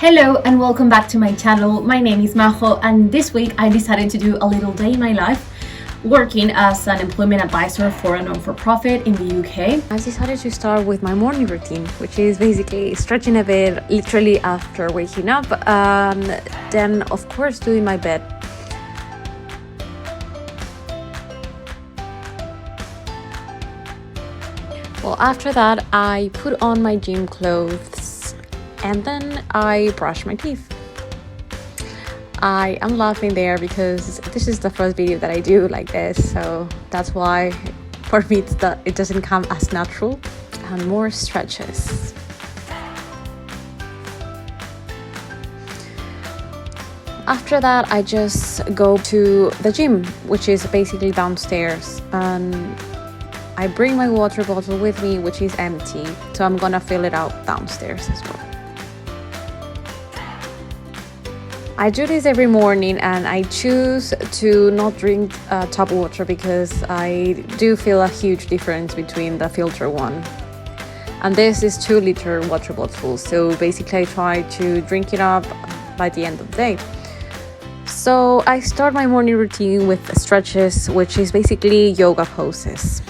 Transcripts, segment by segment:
Hello and welcome back to my channel. My name is Majo, and this week I decided to do a little day in my life working as an employment advisor for a non-for-profit in the UK. I decided to start with my morning routine, which is basically stretching a bit literally after waking up, then of course doing my bed. Well, after that I put on my gym clothes and then I brush my teeth. I am laughing there because this is the first video that I do like this, so that's why for me it doesn't come as natural. And more stretches. After that I just go to the gym, which is basically downstairs, and I bring my water bottle with me, which is empty, so I'm gonna fill it out downstairs as well. I do this every morning and I choose to not drink tap water because I do feel a huge difference between the filter one. And this is 2-liter water bottle, so basically I try to drink it up by the end of the day. So I start my morning routine with stretches, which is basically yoga poses.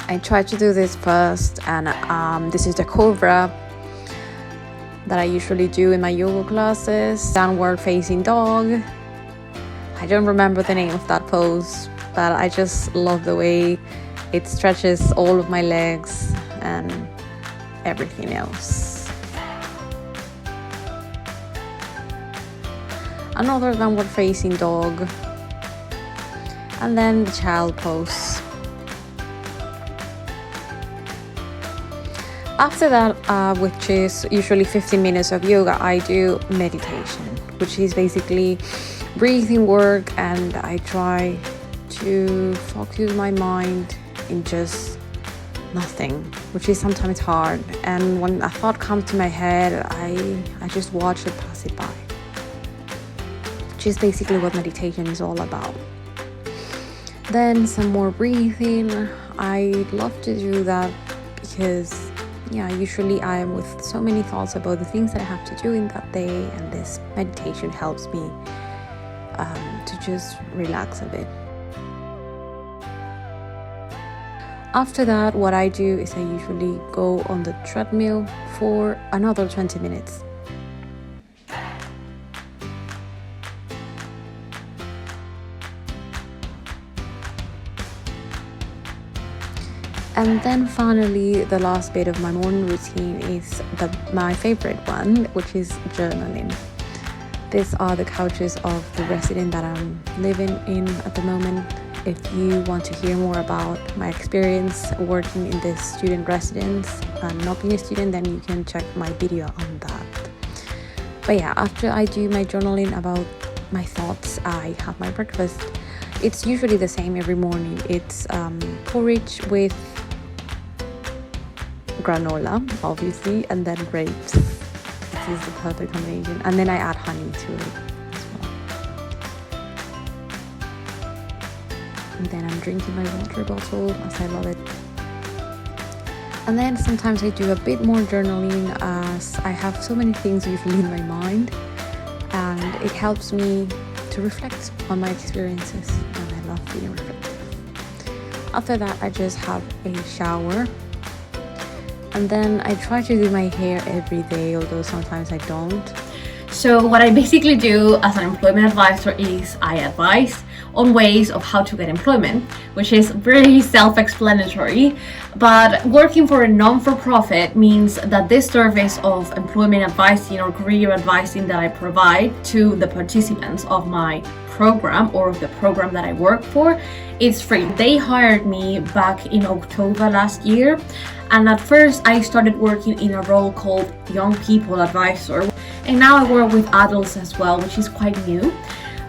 I try to do this first, and this is the cobra that I usually do in my yoga classes. Downward facing dog. I don't remember the name of that pose, but I just love the way it stretches all of my legs and everything else. Another downward facing dog, and then the child pose. After that, which is usually 15 minutes of yoga, I do meditation, which is basically breathing work, and I try to focus my mind in just nothing, which is sometimes hard. And when a thought comes to my head, I just watch it pass it by, which is basically what meditation is all about. Then some more breathing. I love to do that because usually I am with so many thoughts about the things that I have to do in that day, and this meditation helps me to just relax a bit. After that, what I do is I usually go on the treadmill for another 20 minutes. And then finally, the last bit of my morning routine is my favorite one, which is journaling. These are the couches of the resident that I'm living in at the moment. If you want to hear more about my experience working in this student residence and not being a student, then you can check my video on that. But yeah, after I do my journaling about my thoughts, I have my breakfast. It's usually the same every morning. It's porridge with granola, obviously, and then grapes. This is the perfect combination, and then I add honey to it as well. And then I'm drinking my water bottle as I love it. And then sometimes I do a bit more journaling, as I have so many things usually in my mind, and it helps me to reflect on my experiences, and I love being reflective. After that, I just have a shower. And then I try to do my hair every day, although sometimes I don't. So what I basically do as an employment advisor is I advise on ways of how to get employment, which is very self-explanatory. But working for a non-for-profit means that this service of employment advising or career advising that I provide to the participants of my program or of the program that I work for, it's free. They hired me back in October last year, and at first I started working in a role called Young People Advisor, and now I work with adults as well, which is quite new.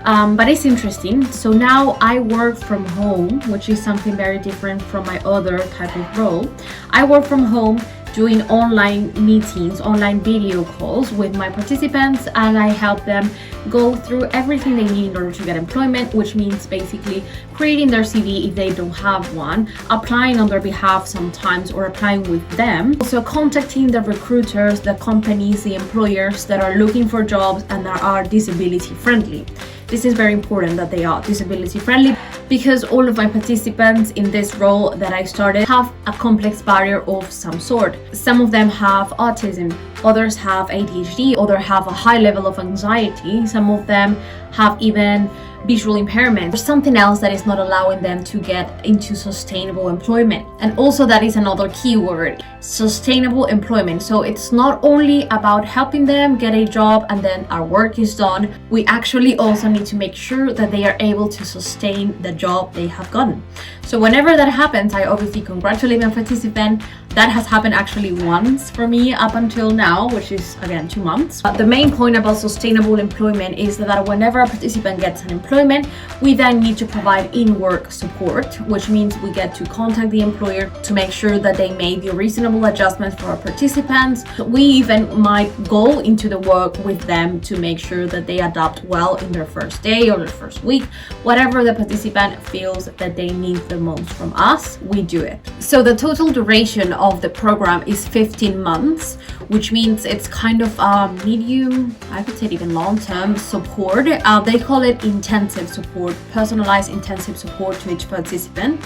But it's interesting. So now I work from home, which is something very different from my other type of role. I work from home doing online meetings, online video calls with my participants, and I help them go through everything they need in order to get employment, which means basically creating their CV if they don't have one, applying on their behalf sometimes or applying with them, also contacting the recruiters, the companies, the employers that are looking for jobs and that are disability friendly. This is very important that they are disability friendly, because all of my participants in this role that I started have a complex barrier of some sort. Some of them have autism, others have ADHD, others have a high level of anxiety, some of them have even visual impairment or something else that is not allowing them to get into sustainable employment. And also that is another key word, sustainable employment. So it's not only about helping them get a job and then our work is done. We actually also need to make sure that they are able to sustain the job they have gotten. So whenever that happens, I obviously congratulate my participant. That has happened actually once for me up until now, which is again 2 months. The main point about sustainable employment is that whenever a participant gets an employment, we then need to provide in-work support, which means we get to contact the employer to make sure that they made the reasonable adjustments for our participants. We even might go into the work with them to make sure that they adapt well in their first day or their first week. Whatever the participant feels that they need the most from us, we do it. So the total duration of the program is 15 months, which means it's kind of a medium, I could say even long-term support. They call it intensive support, personalized intensive support to each participant.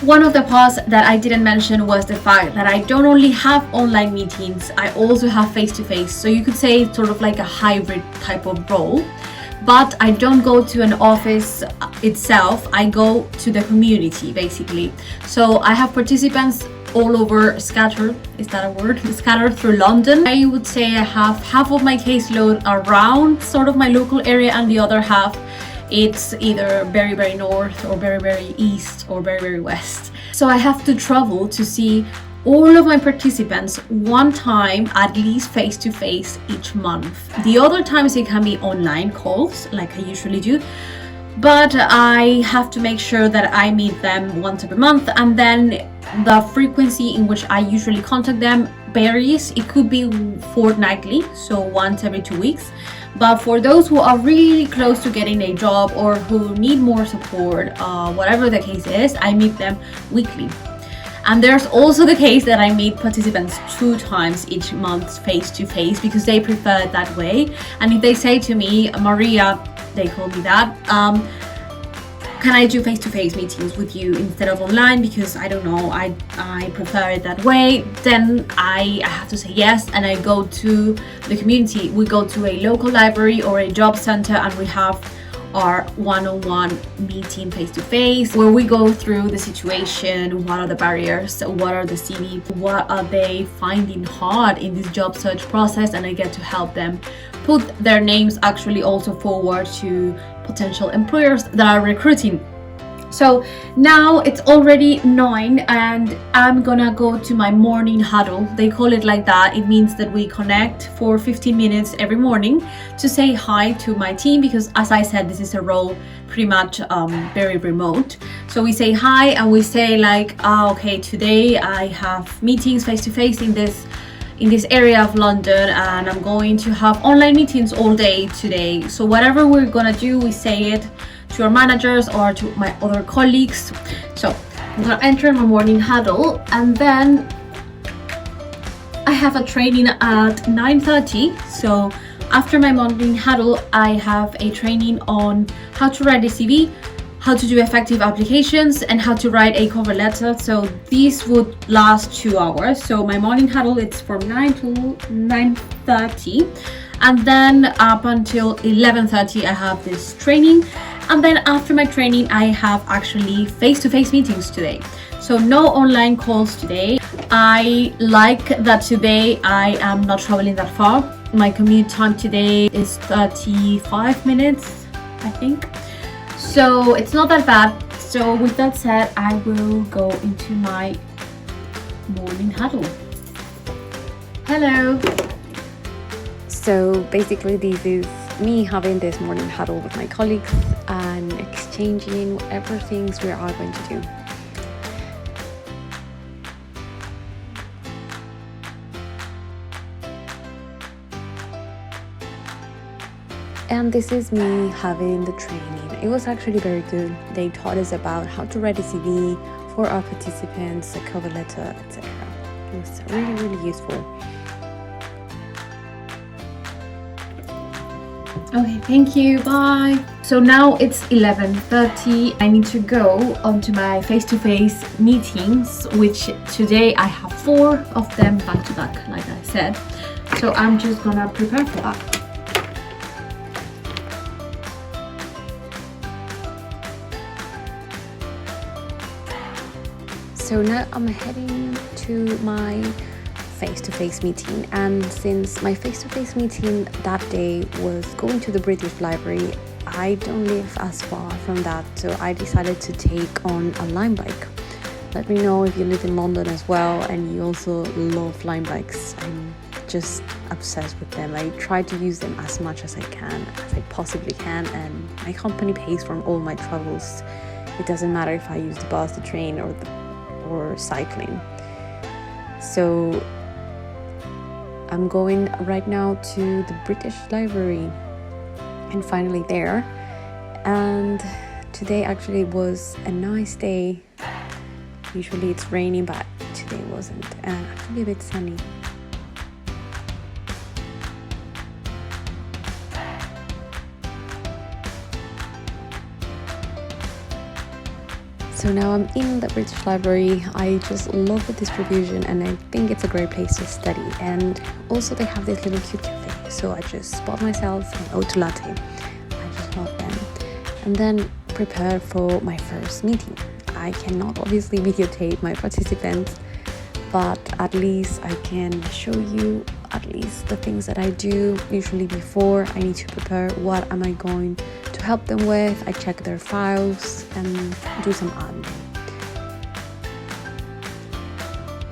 One of the parts that I didn't mention was the fact that I don't only have online meetings, I also have face-to-face. So you could say it's sort of like a hybrid type of role. But I don't go to an office itself, I go to the community basically. So I have participants all over, scattered, is that a word? Scattered through London. I would say I have half of my caseload around sort of my local area and the other half it's either very, very north or very, very east or very, very west. So I have to travel to see all of my participants one time, at least face to face each month. The other times it can be online calls like I usually do, but I have to make sure that I meet them once every month, and then the frequency in which I usually contact them varies. It could be fortnightly, so once every 2 weeks. But for those who are really close to getting a job or who need more support, whatever the case is, I meet them weekly. And there's also the case that I meet participants 2 times each month face to face because they prefer it that way. And if they say to me, Maria, they call me that, can I do face-to-face meetings with you instead of online because I don't know, I prefer it that way, then I have to say yes, and I go to the community. We go to a local library or a job center and we have our one-on-one meeting face-to-face where we go through the situation, what are the barriers, what are the CV, what are they finding hard in this job search process, and I get to help them put their names actually also forward to potential employers that are recruiting. So now it's already 9 and I'm gonna go to my morning huddle. They call it like that. It means that we connect for 15 minutes every morning to say hi to my team because, as I said, this is a role pretty much very remote. So we say hi and we say like, okay, today I have meetings face to face in this area of London and I'm going to have online meetings all day today. So whatever we're gonna do, we say it to our managers or to my other colleagues. So I'm gonna enter my morning huddle and then I have a training at 9:30. So after my morning huddle, I have a training on how to write a CV, how to do effective applications, and how to write a cover letter. So these would last 2 hours. So my morning huddle, it's from 9 to 9:30. And then up until 11:30, I have this training. And then after my training, I have actually face-to-face meetings today. So no online calls today. I like that today I am not traveling that far. My commute time today is 35 minutes, I think. So it's not that bad. So with that said, I will go into my morning huddle. Hello. So basically this is me having this morning huddle with my colleagues and exchanging whatever things we are going to do. And this is me having the training. It was actually very good. They taught us about how to write a CV for our participants, a cover letter, etc. It was really, really useful. Okay, thank you, bye. So now it's 11:30. I need to go on to my face-to-face meetings, which today I have 4 of them back to back, like I said. So I'm just gonna prepare for that. So now I'm heading to my face-to-face meeting, and since my face-to-face meeting that day was going to the British Library, I don't live as far from that, so I decided to take on a Lime bike. Let me know if you live in London as well and you also love Lime bikes. I'm just obsessed with them. I try to use them as much as I possibly can, and my company pays for all my travels. It doesn't matter if I use the bus, the train, or cycling. So I'm going right now to the British Library and finally there. And today actually was a nice day. Usually it's raining, but today wasn't, and actually a bit sunny. So now I'm in the British Library. I just love the distribution and I think it's a great place to study. And also they have this little cute cafe. So I just bought myself an oat latte. I just love them. And then prepare for my first meeting. I cannot obviously videotape my participants, but at least I can show you at least the things that I do usually before I need to prepare. What am I going to help them with? I check their files and do some admin.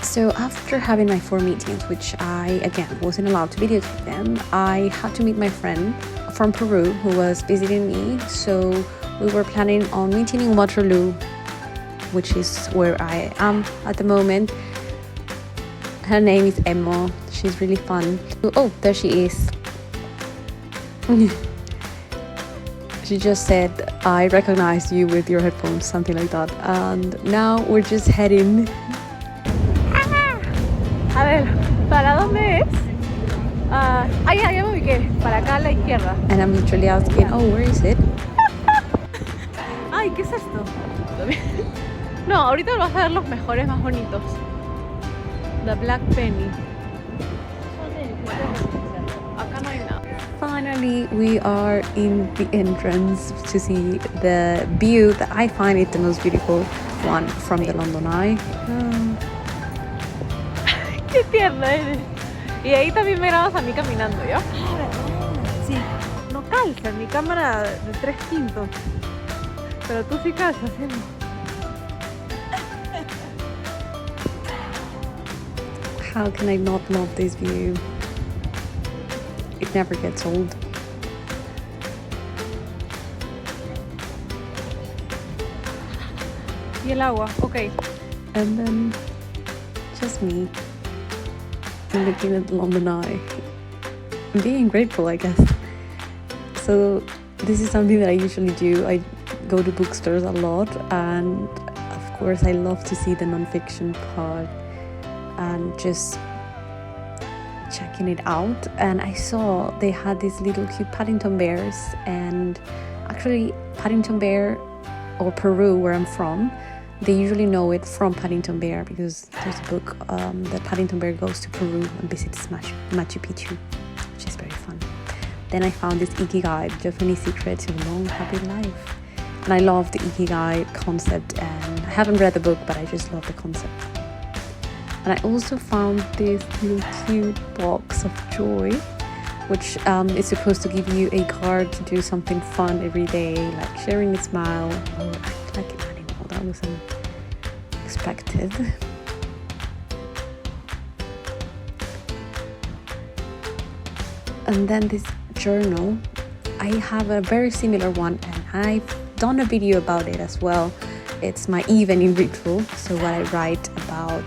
So after having my 4 meetings, which I again wasn't allowed to videotape them, I had to meet my friend from Peru who was visiting me. So we were planning on meeting in Waterloo, which is where I am at the moment. Her name is Emma. She's really fun. Oh, there she is. She just said, I recognize you with your headphones, something like that. And now we're just heading. A ver, ¿para dónde es? Ya me ubiqué. Para acá a la izquierda. And I'm literally asking, oh, where is it? Ay, ¿qué es esto? No, ahorita vas a ver los mejores, más bonitos. The Black Penny. Acá no hay nada. Finally, we are in the entrance to see the view that I find it the most beautiful one from the London Eye. Qué tierna eres. Y ahí también me grabas a mí caminando, ¿ya? Sí. No calza en mi cámara de 3 quintos. Pero tú sí calzas, ¿sí? How can I not love this view? It never gets old. Y el agua, ok. And then just me looking at the London Eye, being grateful, I guess. So this is something that I usually do. I go to bookstores a lot, and of course I love to see the non-fiction part and just checking it out. And I saw they had these little cute Paddington bears, and actually Paddington Bear, or Peru where I'm from, they usually know it from Paddington Bear because there's a book that Paddington Bear goes to Peru and visits Machu Picchu, which is very fun. Then I found this Ikigai, Japanese secret to a long happy life. And I love the Ikigai concept, and I haven't read the book, but I just love the concept. And I also found this little cute box of joy, which is supposed to give you a card to do something fun every day, like sharing a smile or act like an animal. That was unexpected. And then this journal, I have a very similar one, and I've done a video about it as well. It's my evening ritual, so what I write about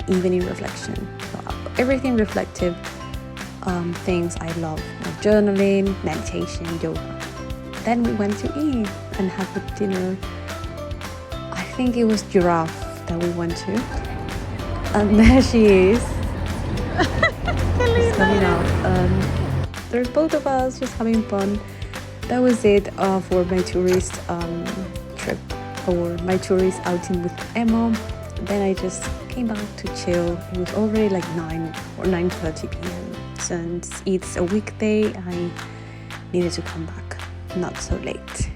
evening reflection. So everything reflective, things I love, like journaling, meditation, yoga. Then we went to eat and have a dinner. I think it was Giraffe that we went to. And there she is. Just coming out. There's both of us just having fun. That was it for my tourist trip, or my tourist outing with Emma. Then I just came back to chill. It was already like 9 or 9:30 p.m. Since it's a weekday, I needed to come back not so late.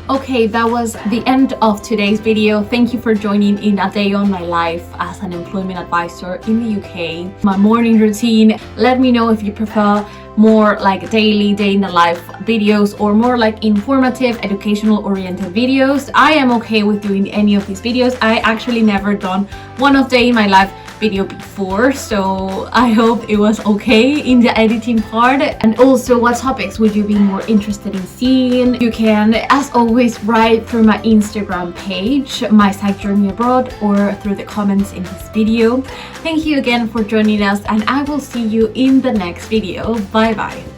Okay, that was the end of today's video. Thank you for joining in a day on my life as an employment advisor in the UK. My morning routine. Let me know if you prefer more like daily day in the life videos or more like informative, educational oriented videos. I am okay with doing any of these videos. I actually never done one of day in my life video before, so I hope it was okay in the editing part. And also, what topics would you be more interested in seeing? You can, as always, write through my Instagram page, My Psych Journey Abroad, or through the comments in this video. Thank you again for joining us, and I will see you in the next video. Bye bye.